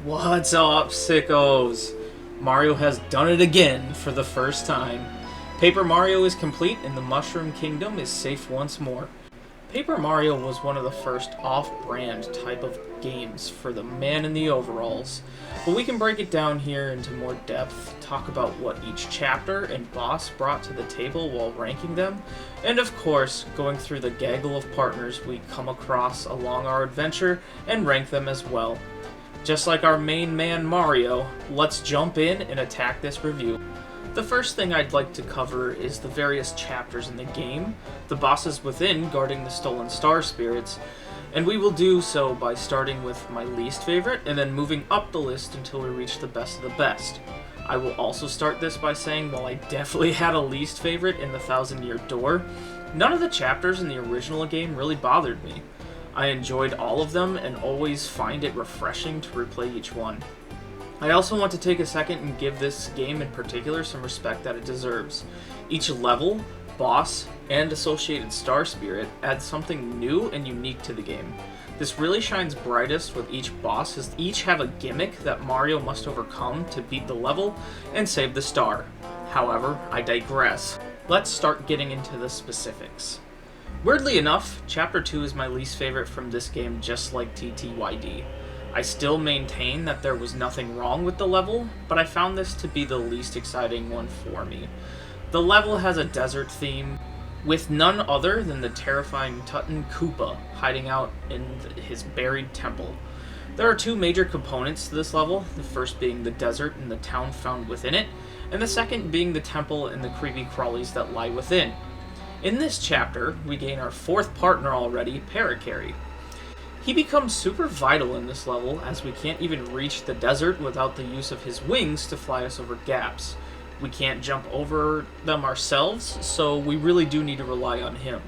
What's up, sickos? Mario has done it again for the first time. Paper Mario is complete and the Mushroom Kingdom is safe once more. Paper Mario was one of the first off-brand type of games for the man in the overalls, but we can break it down here into more depth, talk about what each chapter and boss brought to the table while ranking them, and of course, going through the gaggle of partners we come across along our adventure and rank them as well. Just like our main man Mario, let's jump in and attack this review. The first thing I'd like to cover is the various chapters in the game, the bosses within guarding the stolen star spirits, and we will do so by starting with my least favorite and then moving up the list until we reach the best of the best. I will also start this by saying while I definitely had a least favorite in the Thousand Year Door, none of the chapters in the original game really bothered me. I enjoyed all of them and always find it refreshing to replay each one. I also want to take a second and give this game in particular some respect that it deserves. Each level, boss, and associated star spirit adds something new and unique to the game. This really shines brightest with each boss as each have a gimmick that Mario must overcome to beat the level and save the star. However, I digress. Let's start getting into the specifics. Weirdly enough, Chapter 2 is my least favorite from this game, just like TTYD. I still maintain that there was nothing wrong with the level, but I found this to be the least exciting one for me. The level has a desert theme, with none other than the terrifying Tutton Koopa hiding out in his buried temple. There are two major components to this level, the first being the desert and the town found within it, and the second being the temple and the creepy crawlies that lie within. In this chapter, we gain our fourth partner already, Parakarry. He becomes super vital in this level, as we can't even reach the desert without the use of his wings to fly us over gaps. We can't jump over them ourselves, so we really do need to rely on him.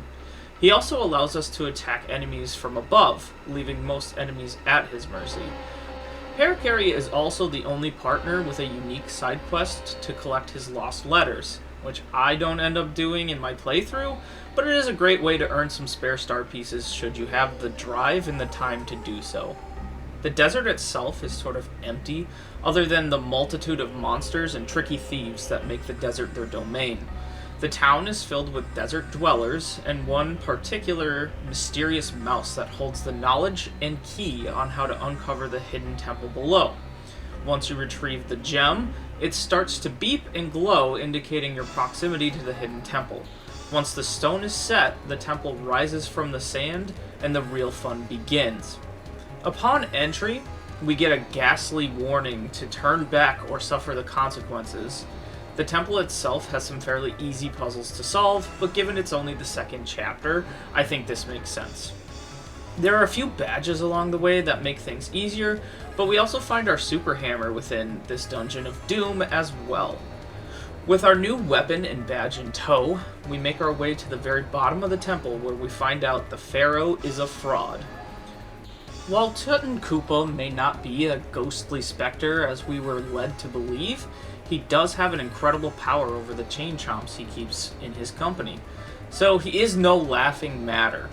He also allows us to attack enemies from above, leaving most enemies at his mercy. Parakarry is also the only partner with a unique side quest to collect his lost letters, which I don't end up doing in my playthrough, but it is a great way to earn some spare star pieces should you have the drive and the time to do so. The desert itself is sort of empty, other than the multitude of monsters and tricky thieves that make the desert their domain. The town is filled with desert dwellers, and one particular mysterious mouse that holds the knowledge and key on how to uncover the hidden temple below. Once you retrieve the gem, it starts to beep and glow, indicating your proximity to the hidden temple. Once the stone is set, the temple rises from the sand, and the real fun begins. Upon entry, we get a ghastly warning to turn back or suffer the consequences. The temple itself has some fairly easy puzzles to solve, but given it's only the second chapter, I think this makes sense. There are a few badges along the way that make things easier, but we also find our super hammer within this dungeon of doom as well. With our new weapon and badge in tow, we make our way to the very bottom of the temple where we find out the Pharaoh is a fraud. While Tutton Koopa may not be a ghostly specter as we were led to believe, he does have an incredible power over the chain chomps he keeps in his company, so he is no laughing matter.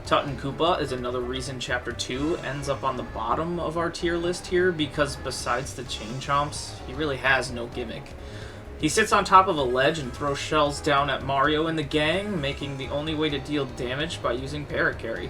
Tutton Koopa is another reason Chapter 2 ends up on the bottom of our tier list here, because besides the chain chomps, he really has no gimmick. He sits on top of a ledge and throws shells down at Mario and the gang, making the only way to deal damage by using Parakarry.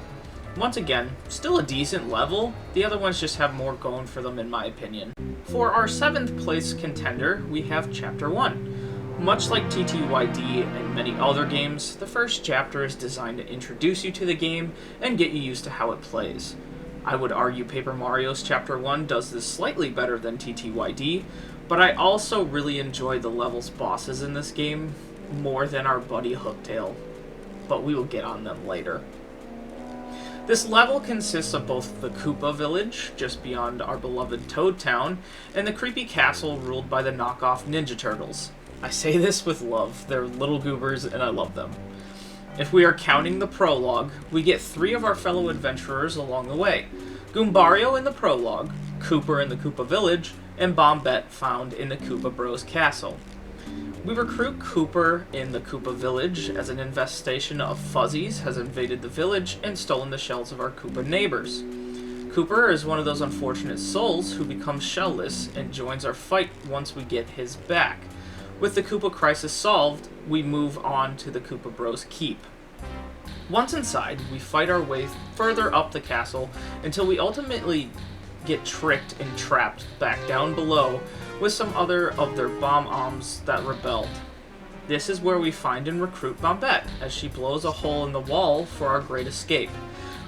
Once again, still a decent level, the other ones just have more going for them in my opinion. For our 7th place contender, we have Chapter 1. Much like TTYD and many other games, the first chapter is designed to introduce you to the game and get you used to how it plays. I would argue Paper Mario's Chapter 1 does this slightly better than TTYD, but I also really enjoy the level's bosses in this game more than our buddy Hooktail, but we will get on them later. This level consists of both the Koopa village, just beyond our beloved Toad Town, and the creepy castle ruled by the knockoff Ninja Turtles. I say this with love, they're little goobers and I love them. If we are counting the prologue, we get 3 of our fellow adventurers along the way. Goombario in the prologue, Kooper in the Koopa village, and Bombette found in the Koopa Bros castle. We recruit Kooper in the Koopa village as an infestation of fuzzies has invaded the village and stolen the shells of our Koopa neighbors. Cooper is one of those unfortunate souls who becomes shellless and joins our fight once we get his back. With the Koopa crisis solved, we move on to the Koopa Bros Keep. Once inside, we fight our way further up the castle until we ultimately get tricked and trapped back down below with some other of their bomb-oms that rebelled. This is where we find and recruit Bombette, as she blows a hole in the wall for our great escape.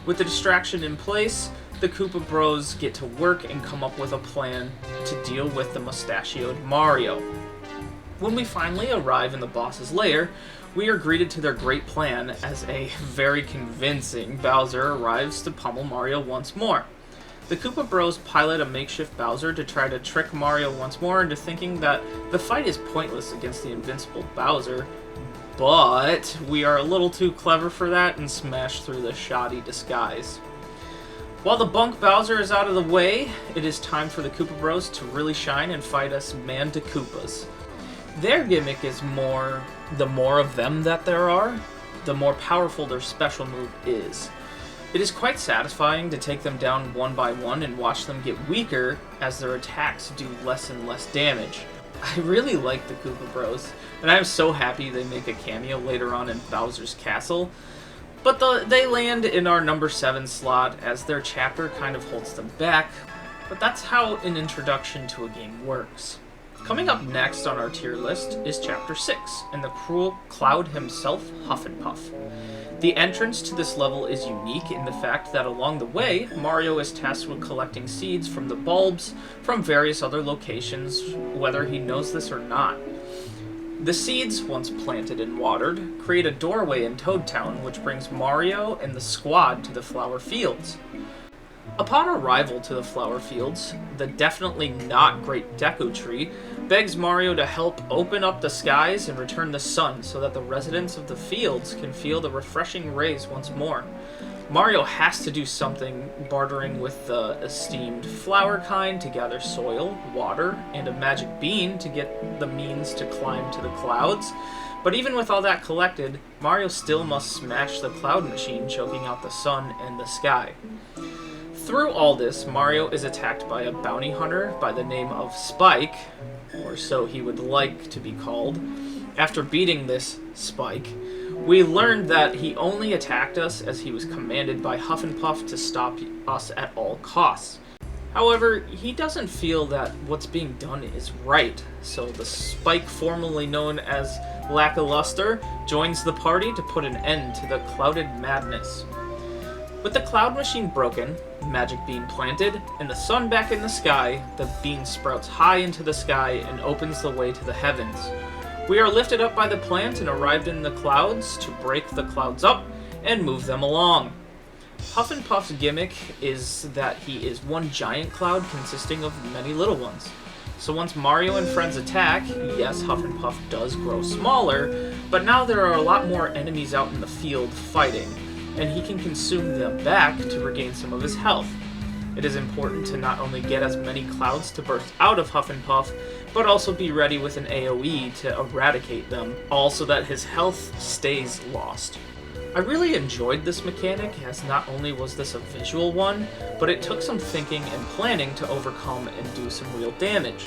With the distraction in place, the Koopa Bros get to work and come up with a plan to deal with the mustachioed Mario. When we finally arrive in the boss's lair, we are greeted to their great plan as a very convincing Bowser arrives to pummel Mario once more. The Koopa Bros pilot a makeshift Bowser to try to trick Mario once more into thinking that the fight is pointless against the invincible Bowser, but we are a little too clever for that and smash through the shoddy disguise. While the bunk Bowser is out of the way, it is time for the Koopa Bros to really shine and fight us Man-to-Koopas. Their gimmick is the more of them that there are, the more powerful their special move is. It is quite satisfying to take them down one by one and watch them get weaker as their attacks do less and less damage. I really like the Koopa Bros, and I'm so happy they make a cameo later on in Bowser's Castle, but they land in our number 7 slot as their chapter kind of holds them back, but that's how an introduction to a game works. Coming up next on our tier list is Chapter 6, and the cruel Cloud himself, Huff and Puff. The entrance to this level is unique in the fact that along the way, Mario is tasked with collecting seeds from the bulbs from various other locations, whether he knows this or not. The seeds, once planted and watered, create a doorway in Toad Town, which brings Mario and the squad to the flower fields. Upon arrival to the flower fields, the definitely not great Deku Tree begs Mario to help open up the skies and return the sun so that the residents of the fields can feel the refreshing rays once more. Mario has to do something, bartering with the esteemed flower kind to gather soil, water, and a magic bean to get the means to climb to the clouds. But even with all that collected, Mario still must smash the cloud machine choking out the sun and the sky. Through all this, Mario is attacked by a bounty hunter by the name of Spike, or so he would like to be called. After beating this Spike, we learned that he only attacked us as he was commanded by Huff and Puff to stop us at all costs. However, he doesn't feel that what's being done is right, so the Spike formerly known as Lackluster joins the party to put an end to the clouded madness. With the cloud machine broken, magic bean planted, and the sun back in the sky, the bean sprouts high into the sky and opens the way to the heavens. We are lifted up by the plant and arrived in the clouds to break the clouds up and move them along. Huff and Puff's gimmick is that he is one giant cloud consisting of many little ones. So once Mario and friends attack, yes, Huff and Puff does grow smaller, but now there are a lot more enemies out in the field fighting, and he can consume them back to regain some of his health. It is important to not only get as many clouds to burst out of Huff and Puff, but also be ready with an AoE to eradicate them, all so that his health stays lost. I really enjoyed this mechanic, as not only was this a visual one, but it took some thinking and planning to overcome and do some real damage.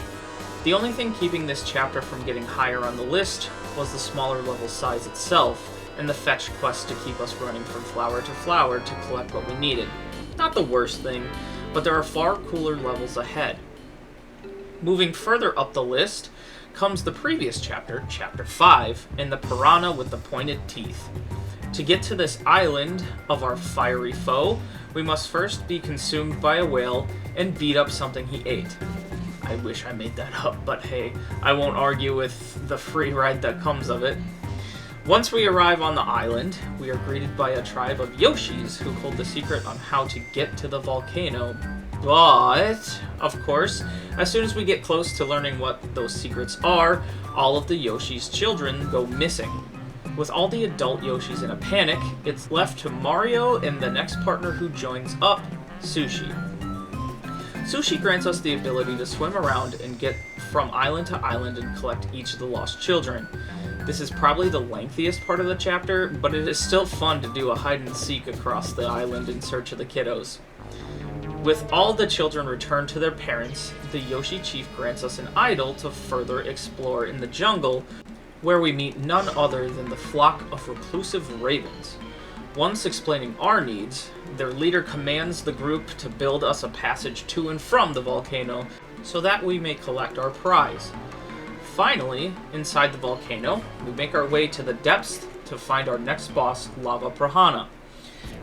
The only thing keeping this chapter from getting higher on the list was the smaller level size itself, and the fetch quest to keep us running from flower to flower to collect what we needed. Not the worst thing, but there are far cooler levels ahead. Moving further up the list comes the previous chapter, Chapter 5, and the piranha with the pointed teeth. To get to this island of our fiery foe, we must first be consumed by a whale and beat up something he ate. I wish I made that up, but hey, I won't argue with the free ride that comes of it. Once we arrive on the island, we are greeted by a tribe of Yoshis who hold the secret on how to get to the volcano. But, of course, as soon as we get close to learning what those secrets are, all of the Yoshis' children go missing. With all the adult Yoshis in a panic, it's left to Mario and the next partner who joins up, Sushi. Sushi grants us the ability to swim around and get from island to island and collect each of the lost children. This is probably the lengthiest part of the chapter, but it is still fun to do a hide and seek across the island in search of the kiddos. With all the children returned to their parents, the Yoshi chief grants us an idol to further explore in the jungle, where we meet none other than the flock of reclusive ravens. Once explaining our needs, their leader commands the group to build us a passage to and from the volcano so that we may collect our prize. Finally, inside the volcano, we make our way to the depths to find our next boss, Lava Piranha.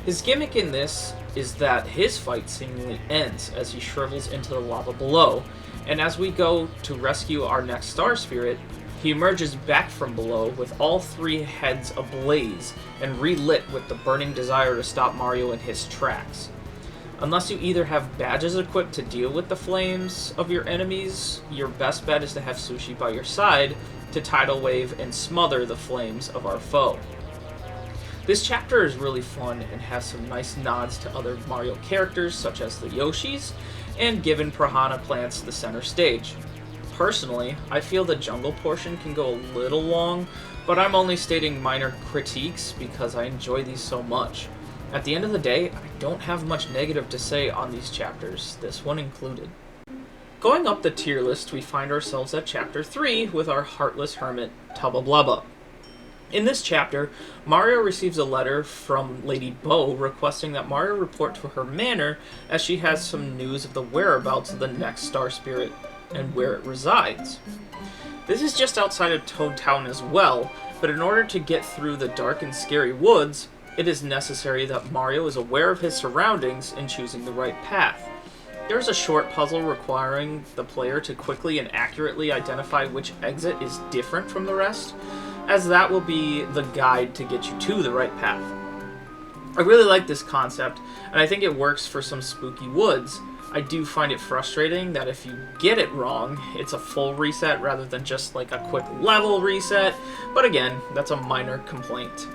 His gimmick in this is that his fight seemingly ends as he shrivels into the lava below, and as we go to rescue our next star spirit, he emerges back from below with all three heads ablaze and relit with the burning desire to stop Mario in his tracks. Unless you either have badges equipped to deal with the flames of your enemies, your best bet is to have Sushi by your side to tidal wave and smother the flames of our foe. This chapter is really fun and has some nice nods to other Mario characters such as the Yoshis, and given Piranha Plants the center stage. Personally, I feel the jungle portion can go a little long, but I'm only stating minor critiques because I enjoy these so much. At the end of the day, I don't have much negative to say on these chapters, this one included. Going up the tier list, we find ourselves at Chapter 3 with our heartless hermit, Tubba Blubba. In this chapter, Mario receives a letter from Lady Bo requesting that Mario report to her manor as she has some news of the whereabouts of the next star spirit and where it resides. This is just outside of Toad Town as well, but in order to get through the dark and scary woods, it is necessary that Mario is aware of his surroundings and choosing the right path. There's a short puzzle requiring the player to quickly and accurately identify which exit is different from the rest, as that will be the guide to get you to the right path. I really like this concept, and I think it works for some spooky woods. I do find it frustrating that if you get it wrong, it's a full reset rather than just like a quick level reset, but again, that's a minor complaint.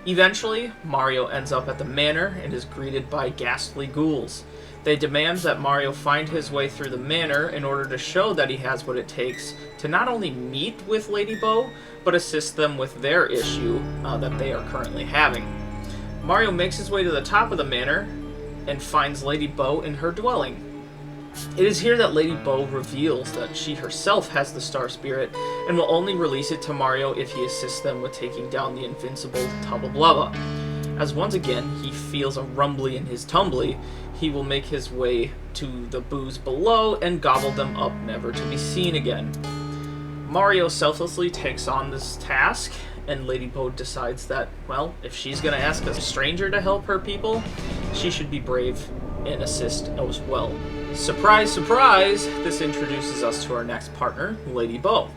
Eventually, Mario ends up at the manor and is greeted by ghastly ghouls. They demand that Mario find his way through the manor in order to show that he has what it takes to not only meet with Lady Bo, but assist them with their issue that they are currently having. Mario makes his way to the top of the manor and finds Lady Bo in her dwelling. It is here that Lady Bo reveals that she herself has the Star Spirit and will only release it to Mario if he assists them with taking down the invincible Tubba Blubba. As once again he feels a rumbly in his tumbly, he will make his way to the boos below and gobble them up, never to be seen again. Mario selflessly takes on this task, and Lady Bo decides that, well, if she's going to ask a stranger to help her people, she should be brave and assist as well. Surprise, surprise! This introduces us to our next partner, Lady Bo.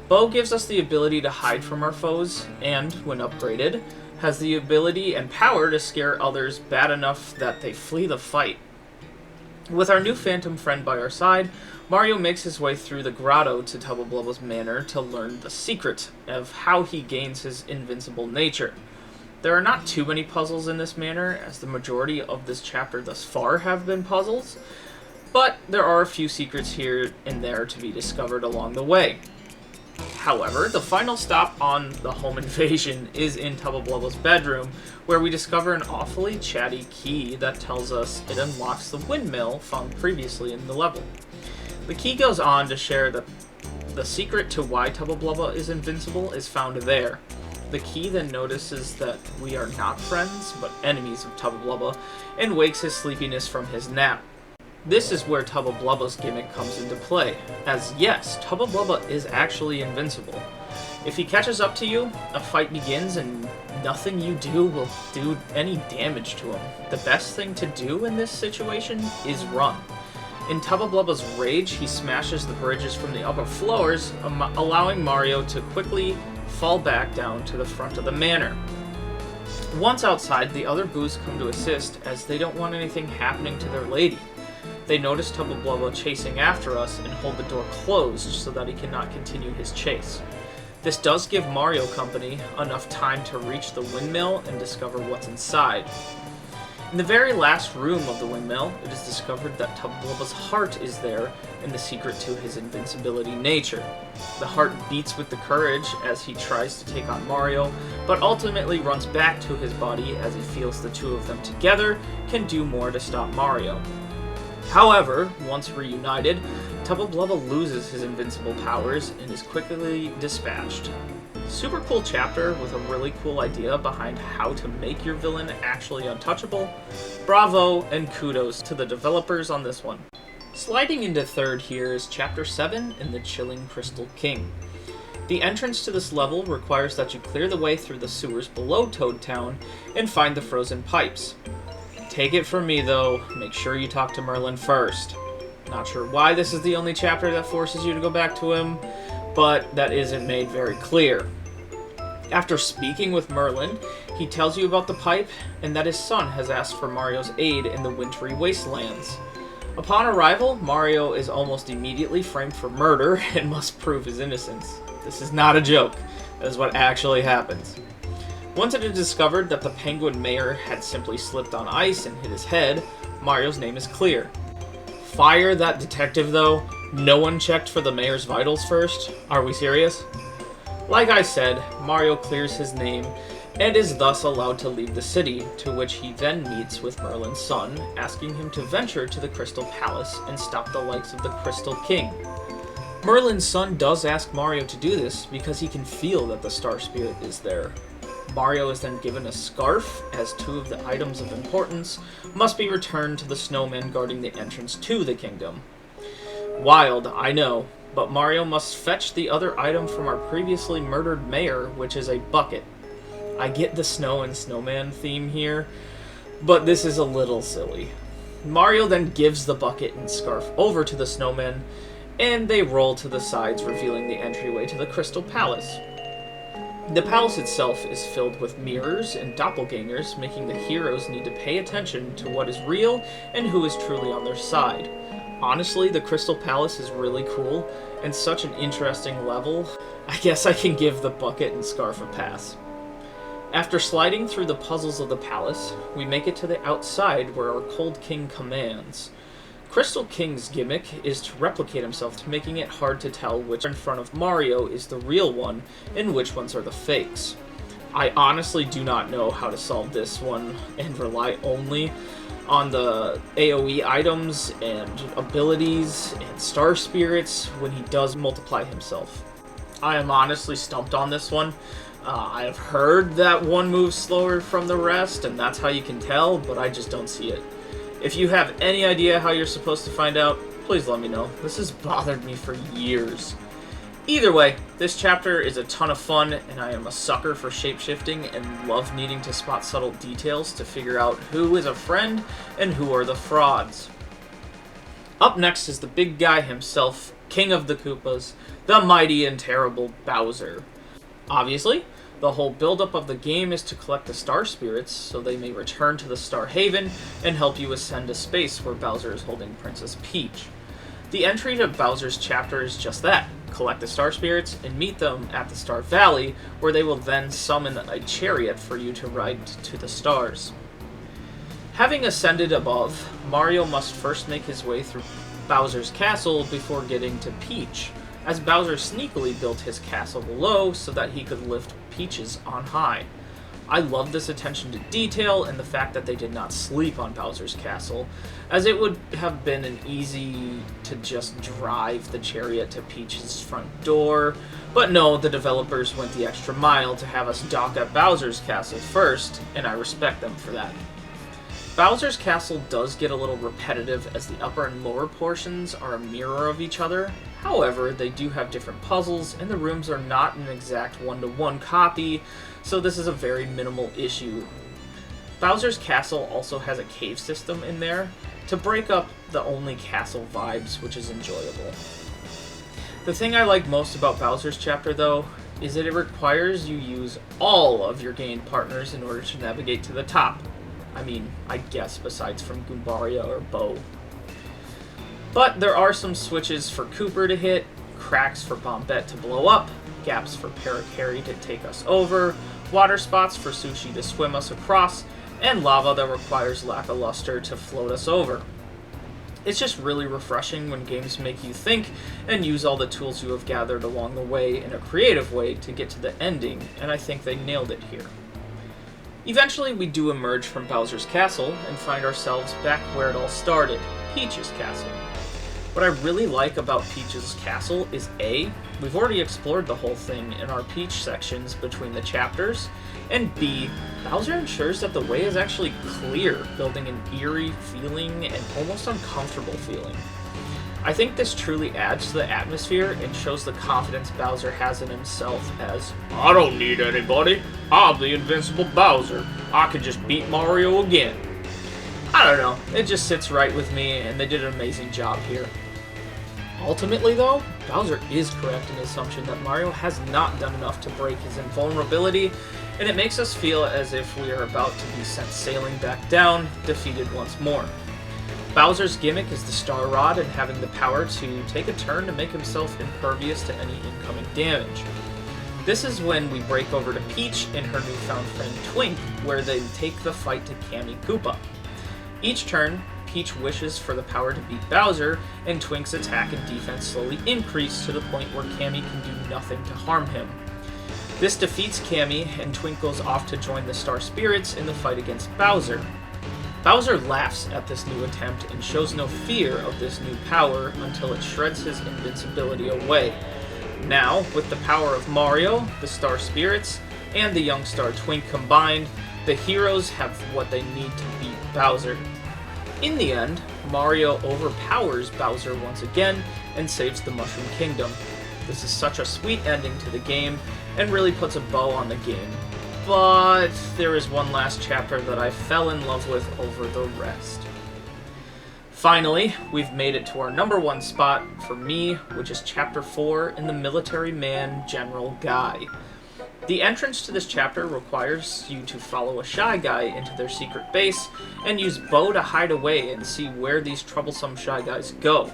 Bo gives us the ability to hide from our foes, and, when upgraded, has the ability and power to scare others bad enough that they flee the fight. With our new phantom friend by our side, Mario makes his way through the grotto to Tubba Blubba's manor to learn the secret of how he gains his invincible nature. There are not too many puzzles in this manor, as the majority of this chapter thus far have been puzzles, but there are a few secrets here and there to be discovered along the way. However, the final stop on the home invasion is in Tubba Blubba's bedroom, where we discover an awfully chatty key that tells us it unlocks the windmill found previously in the level. The key goes on to share that the secret to why Tubba Blubba is invincible is found there. The key then notices that we are not friends, but enemies of Tubba Blubba, and wakes his sleepiness from his nap. This is where Tubba Blubba's gimmick comes into play, as yes, Tubba Blubba is actually invincible. If he catches up to you, a fight begins and nothing you do will do any damage to him. The best thing to do in this situation is run. In Tubba Blubba's rage, he smashes the bridges from the upper floors, allowing Mario to quickly fall back down to the front of the manor. Once outside, the other boos come to assist, as they don't want anything happening to their lady. They notice Tubba Blubba chasing after us and hold the door closed so that he cannot continue his chase. This does give Mario Company enough time to reach the windmill and discover what's inside. In the very last room of the windmill, it is discovered that Tubba Blubba's heart is there, and the secret to his invincibility nature. The heart beats with the courage as he tries to take on Mario, but ultimately runs back to his body as he feels the two of them together can do more to stop Mario. However, once reunited, Tubba Blubba loses his invincible powers and is quickly dispatched. Super cool chapter with a really cool idea behind how to make your villain actually untouchable. Bravo and kudos to the developers on this one. Sliding into third here is Chapter 7 in the Chilling Crystal King. The entrance to this level requires that you clear the way through the sewers below Toad Town and find the frozen pipes. Take it from me though, make sure you talk to Merlin first. Not sure why this is the only chapter that forces you to go back to him, but that isn't made very clear. After speaking with Merlin, he tells you about the pipe and that his son has asked for Mario's aid in the wintry wastelands. Upon arrival, Mario is almost immediately framed for murder and must prove his innocence. This is not a joke. That is what actually happens. Once it is discovered that the Penguin Mayor had simply slipped on ice and hit his head, Mario's name is clear. Fire that detective though. No one checked for the mayor's vitals first? Are we serious? Like I said, Mario clears his name and is thus allowed to leave the city, to which he then meets with Merlin's son, asking him to venture to the Crystal Palace and stop the likes of the Crystal King. Merlin's son does ask Mario to do this because he can feel that the Star Spirit is there. Mario is then given a scarf, as two of the items of importance must be returned to the snowman guarding the entrance to the kingdom. Wild, I know, but Mario must fetch the other item from our previously murdered mayor, which is a bucket. I get the snow and snowman theme here, but this is a little silly. Mario then gives the bucket and scarf over to the snowman, and they roll to the sides, revealing the entryway to the Crystal Palace. The palace itself is filled with mirrors and doppelgangers, making the heroes need to pay attention to what is real and who is truly on their side. Honestly, the Crystal Palace is really cool, and such an interesting level. I guess I can give the bucket and scarf a pass. After sliding through the puzzles of the palace, we make it to the outside where our Cold King commands. Crystal King's gimmick is to replicate himself, making it hard to tell which in front of Mario is the real one and which ones are the fakes. I honestly do not know how to solve this one and rely only on the AoE items and abilities and star spirits when he does multiply himself. I am honestly stumped on this one. I have heard that one moves slower from the rest, and that's how you can tell, but I just don't see it. If you have any idea how you're supposed to find out, please let me know. This has bothered me for years. Either way, this chapter is a ton of fun, and I am a sucker for shapeshifting and love needing to spot subtle details to figure out who is a friend and who are the frauds. Up next is the big guy himself, King of the Koopas, the mighty and terrible Bowser. Obviously, the whole build-up of the game is to collect the Star Spirits so they may return to the Star Haven and help you ascend to space where Bowser is holding Princess Peach. The entry to Bowser's chapter is just that. Collect the Star Spirits and meet them at the Star Valley, where they will then summon a chariot for you to ride to the stars. Having ascended above, Mario must first make his way through Bowser's castle before getting to Peach, as Bowser sneakily built his castle below so that he could lift Peaches on high. I love this attention to detail and the fact that they did not sleep on Bowser's castle, as it would have been an easy to just drive the chariot to Peach's front door, but no, the developers went the extra mile to have us dock at Bowser's castle first, and I respect them for that. Bowser's castle does get a little repetitive as the upper and lower portions are a mirror of each other. However, they do have different puzzles, and the rooms are not an exact one-to-one copy, so this is a very minimal issue. Bowser's castle also has a cave system in there to break up the only castle vibes, which is enjoyable. The thing I like most about Bowser's chapter, though, is that it requires you use all of your gained partners in order to navigate to the top. I mean, I guess besides from Goombaria or Bo. But there are some switches for Cooper to hit, cracks for Bombette to blow up, gaps for Parakarry to take us over, water spots for Sushi to swim us across, and lava that requires lackluster to float us over. It's just really refreshing when games make you think and use all the tools you have gathered along the way in a creative way to get to the ending, and I think they nailed it here. Eventually, we do emerge from Bowser's castle and find ourselves back where it all started, Peach's castle. What I really like about Peach's castle is A, we've already explored the whole thing in our Peach sections between the chapters, and B, Bowser ensures that the way is actually clear, building an eerie feeling and almost uncomfortable feeling. I think this truly adds to the atmosphere and shows the confidence Bowser has in himself as, I don't need anybody, I'm the invincible Bowser, I can just beat Mario again. I don't know, it just sits right with me and they did an amazing job here. Ultimately though, Bowser is correct in his assumption that Mario has not done enough to break his invulnerability, and it makes us feel as if we are about to be sent sailing back down, defeated once more. Bowser's gimmick is the Star Rod and having the power to take a turn to make himself impervious to any incoming damage. This is when we break over to Peach and her newfound friend Twink, where they take the fight to Kammy Koopa. Each turn, Peach wishes for the power to beat Bowser, and Twink's attack and defense slowly increase to the point where Kammy can do nothing to harm him. This defeats Kammy, and Twink goes off to join the Star Spirits in the fight against Bowser. Bowser laughs at this new attempt and shows no fear of this new power until it shreds his invincibility away. Now, with the power of Mario, the Star Spirits, and the young star Twink combined, the heroes have what they need to beat Bowser. In the end, Mario overpowers Bowser once again and saves the Mushroom Kingdom. This is such a sweet ending to the game and really puts a bow on the game. But there is one last chapter that I fell in love with over the rest. Finally, we've made it to our number one spot for me, which is Chapter 4 in the Military Man General Guy. The entrance to this chapter requires you to follow a Shy Guy into their secret base and use Bo to hide away and see where these troublesome Shy Guys go.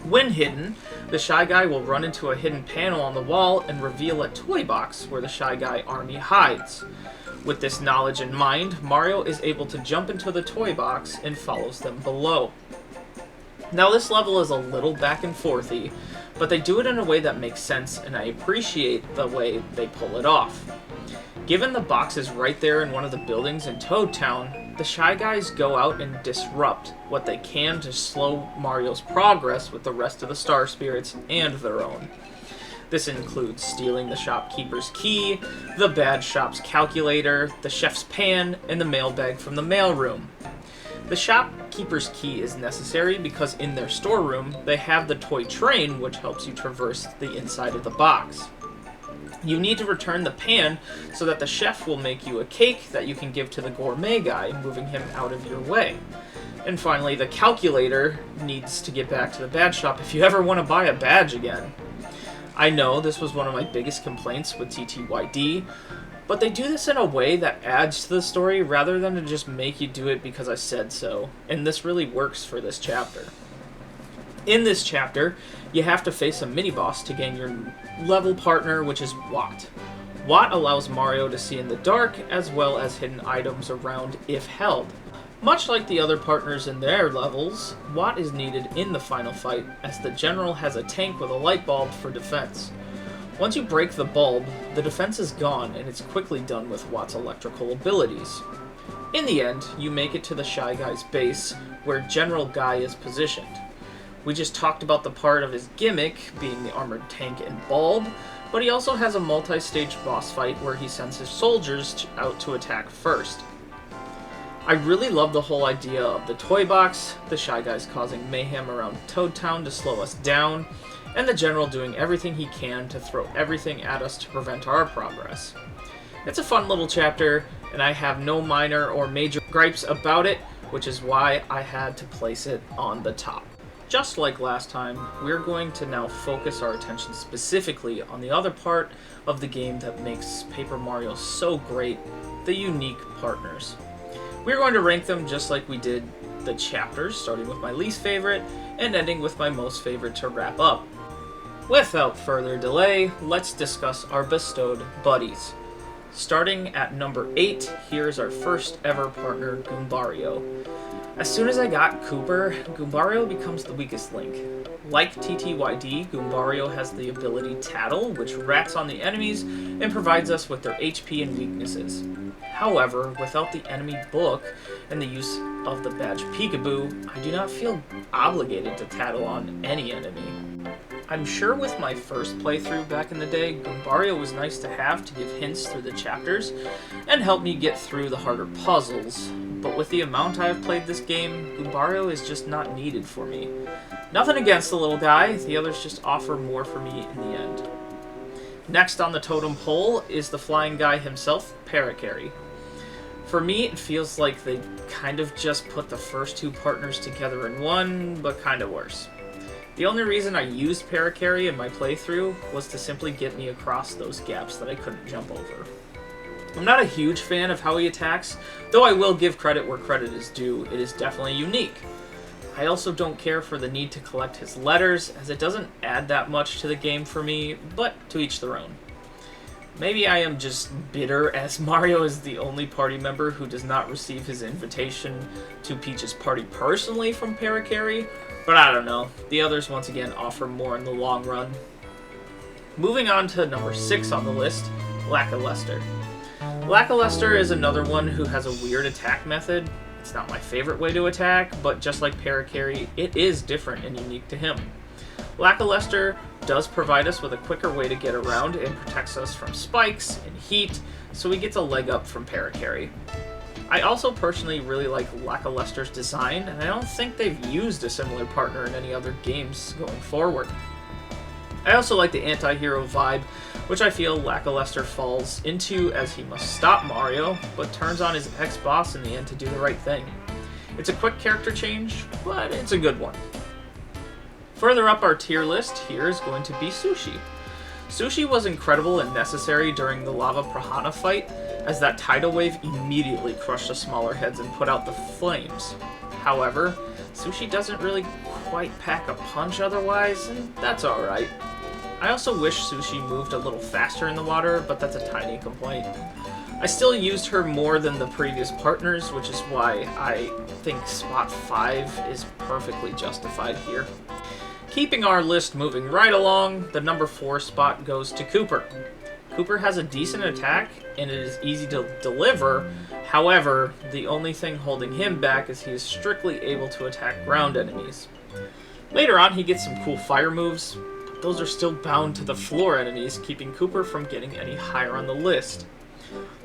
When hidden, the Shy Guy will run into a hidden panel on the wall and reveal a toy box where the Shy Guy army hides. With this knowledge in mind, Mario is able to jump into the toy box and follows them below. Now this level is a little back and forthy, but they do it in a way that makes sense, and I appreciate the way they pull it off. Given the box is right there in one of the buildings in Toad Town, the Shy Guys go out and disrupt what they can to slow Mario's progress with the rest of the Star Spirits and their own. This includes stealing the shopkeeper's key, the bad shop's calculator, the chef's pan, and the mailbag from the mailroom. The shopkeeper's key is necessary because in their storeroom, they have the toy train which helps you traverse the inside of the box. You need to return the pan so that the chef will make you a cake that you can give to the gourmet guy, moving him out of your way. And finally, the calculator needs to get back to the badge shop if you ever want to buy a badge again. I know this was one of my biggest complaints with TTYD, but they do this in a way that adds to the story rather than to just make you do it because I said so, and this really works for this chapter. In this chapter, you have to face a mini-boss to gain your level partner, which is Watt. Watt allows Mario to see in the dark, as well as hidden items around if held. Much like the other partners in their levels, Watt is needed in the final fight, as the general has a tank with a light bulb for defense. Once you break the bulb, the defense is gone, and it's quickly done with Watt's electrical abilities. In the end, you make it to the Shy Guy's base, where General Guy is positioned. We just talked about the part of his gimmick being the armored tank and bulb, but he also has a multi-stage boss fight where he sends his soldiers out to attack first. I really love the whole idea of the toy box, the Shy Guys causing mayhem around Toad Town to slow us down, and the General doing everything he can to throw everything at us to prevent our progress. It's a fun little chapter, and I have no minor or major gripes about it, which is why I had to place it on the top. Just like last time, we're going to now focus our attention specifically on the other part of the game that makes Paper Mario so great, the unique partners. We're going to rank them just like we did the chapters, starting with my least favorite and ending with my most favorite to wrap up. Without further delay, let's discuss our bestowed buddies. Starting at number 8, here's our first ever partner, Goombario. As soon as I got Cooper, Goombario becomes the weakest link. Like TTYD, Goombario has the ability Tattle, which rats on the enemies and provides us with their HP and weaknesses. However, without the enemy book and the use of the badge Peekaboo, I do not feel obligated to tattle on any enemy. I'm sure with my first playthrough back in the day, Goombario was nice to have to give hints through the chapters and help me get through the harder puzzles, but with the amount I've played this game, Goombario is just not needed for me. Nothing against the little guy, the others just offer more for me in the end. Next on the totem pole is the flying guy himself, Parakarry. For me, it feels like they kind of just put the first two partners together in one, but kind of worse. The only reason I used Parakarry in my playthrough was to simply get me across those gaps that I couldn't jump over. I'm not a huge fan of how he attacks, though I will give credit where credit is due. It is definitely unique. I also don't care for the need to collect his letters, as it doesn't add that much to the game for me, but to each their own. Maybe I am just bitter, as Mario is the only party member who does not receive his invitation to Peach's party personally from Parakarry, but I don't know. The others once again offer more in the long run. Moving on to number 6 on the list, Lackluster. Lackluster is another one who has a weird attack method. It's not my favorite way to attack, but just like Parakarry, it is different and unique to him. Lackluster does provide us with a quicker way to get around and protects us from spikes and heat, so he gets a leg up from Parakarry. I also personally really like Lackluster's design, and I don't think they've used a similar partner in any other games going forward. I also like the anti-hero vibe, which I feel Lackluster falls into as he must stop Mario, but turns on his ex-boss in the end to do the right thing. It's a quick character change, but it's a good one. Further up our tier list, here is going to be Sushi. Sushi was incredible and necessary during the Lava Piranha fight, as that tidal wave immediately crushed the smaller heads and put out the flames. However, Sushi doesn't really quite pack a punch otherwise, and that's alright. I also wish Sushi moved a little faster in the water, but that's a tiny complaint. I still used her more than the previous partners, which is why I think spot 5 is perfectly justified here. Keeping our list moving right along, the number 4 spot goes to Cooper. Cooper has a decent attack, and it is easy to deliver. However, the only thing holding him back is he is strictly able to attack ground enemies. Later on, he gets some cool fire moves, but those are still bound to the floor enemies, keeping Cooper from getting any higher on the list.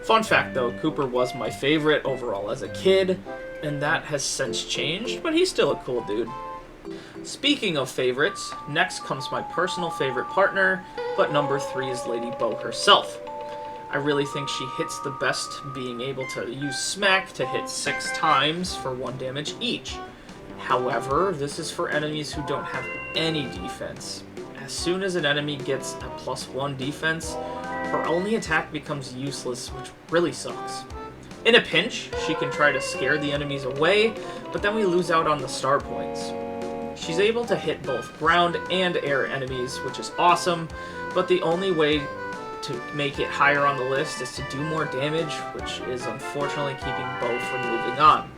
Fun fact though, Cooper was my favorite overall as a kid, and that has since changed, but he's still a cool dude. Speaking of favorites, next comes my personal favorite partner, but number 3 is Lady Bow herself. I really think she hits the best, being able to use Smack to hit 6 times for 1 damage each. However, this is for enemies who don't have any defense. As soon as an enemy gets a +1 defense, her only attack becomes useless, which really sucks. In a pinch, she can try to scare the enemies away, but then we lose out on the star points. She's able to hit both ground and air enemies, which is awesome, but the only way to make it higher on the list is to do more damage, which is unfortunately keeping Bow from moving on.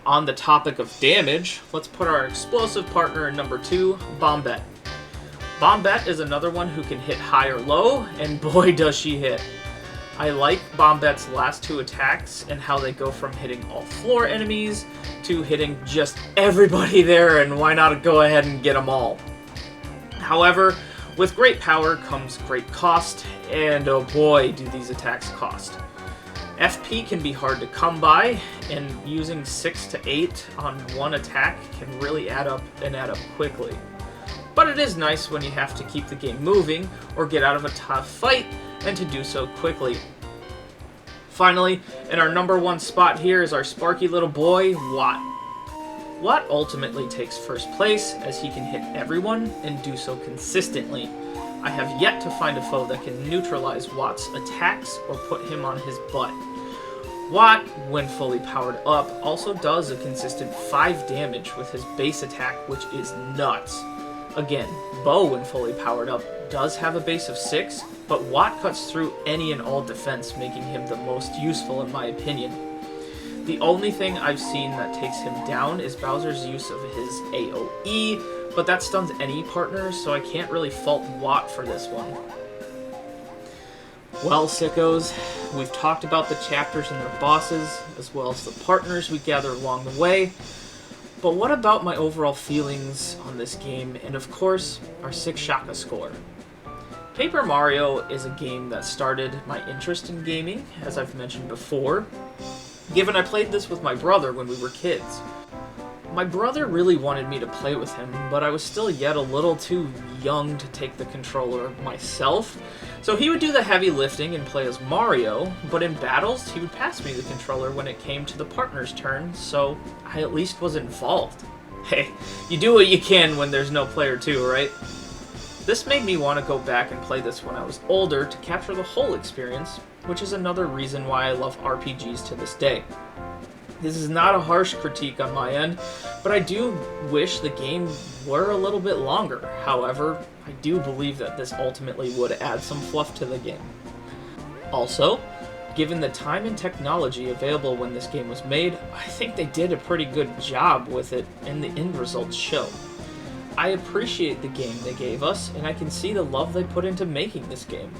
On the topic of damage, let's put our explosive partner in number 2, Bombette. Bombette is another one who can hit high or low, and boy does she hit. I like Bombette's last 2 attacks and how they go from hitting all floor enemies to hitting just everybody there, and why not go ahead and get them all. However, with great power comes great cost, and oh boy do these attacks cost. FP can be hard to come by, and using 6 to 8 on one attack can really add up quickly. But it is nice when you have to keep the game moving or get out of a tough fight, and to do so quickly. Finally, in our number 1 spot here is our sparky little boy, Watt. Watt ultimately takes first place, as he can hit everyone and do so consistently. I have yet to find a foe that can neutralize Watt's attacks or put him on his butt. Watt, when fully powered up, also does a consistent 5 damage with his base attack, which is nuts. Again, Bo, when fully powered up, does have a base of 6, but Watt cuts through any and all defense, making him the most useful in my opinion. The only thing I've seen that takes him down is Bowser's use of his AoE, but that stuns any partner, so I can't really fault Watt for this one. Well, sickos, we've talked about the chapters and their bosses, as well as the partners we gather along the way. But what about my overall feelings on this game, and of course, our sickshockascore? Paper Mario is a game that started my interest in gaming, as I've mentioned before, given I played this with my brother when we were kids. My brother really wanted me to play with him, but I was still yet a little too young to take the controller myself, so he would do the heavy lifting and play as Mario, but in battles he would pass me the controller when it came to the partner's turn, so I at least was involved. Hey, you do what you can when there's no player 2, right? This made me want to go back and play this when I was older to capture the whole experience, which is another reason why I love RPGs to this day. This is not a harsh critique on my end, but I do wish the game were a little bit longer. However, I do believe that this ultimately would add some fluff to the game. Also, given the time and technology available when this game was made, I think they did a pretty good job with it, and the end results show. I appreciate the game they gave us, and I can see the love they put into making this game.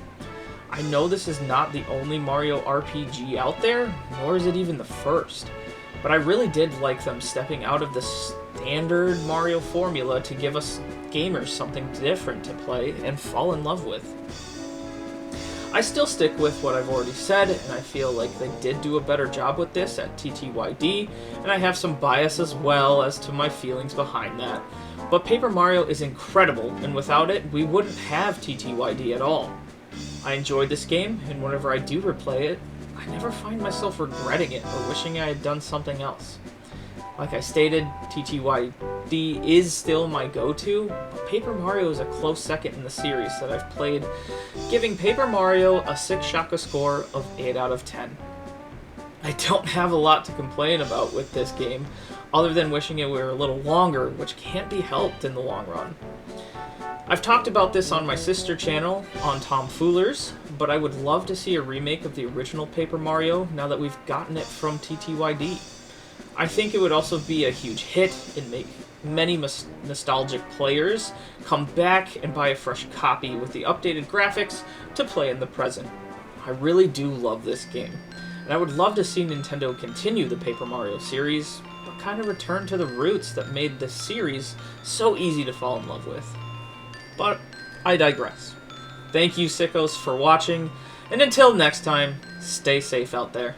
I know this is not the only Mario RPG out there, nor is it even the first, but I really did like them stepping out of the standard Mario formula to give us gamers something different to play and fall in love with. I still stick with what I've already said, and I feel like they did do a better job with this at TTYD, and I have some bias as well as to my feelings behind that. But Paper Mario is incredible, and without it, we wouldn't have TTYD at all. I enjoyed this game, and whenever I do replay it, I never find myself regretting it or wishing I had done something else. Like I stated, TTYD is still my go-to, but Paper Mario is a close second in the series that I've played, giving Paper Mario a sickshockascore of 8 out of 10. I don't have a lot to complain about with this game, other than wishing it were a little longer, which can't be helped in the long run. I've talked about this on my sister channel, on Tomfoolers, but I would love to see a remake of the original Paper Mario now that we've gotten it from TTYD. I think it would also be a huge hit and make many nostalgic players come back and buy a fresh copy with the updated graphics to play in the present. I really do love this game, and I would love to see Nintendo continue the Paper Mario series, but kind of return to the roots that made this series so easy to fall in love with. But I digress. Thank you, sickos, for watching, and until next time, stay safe out there.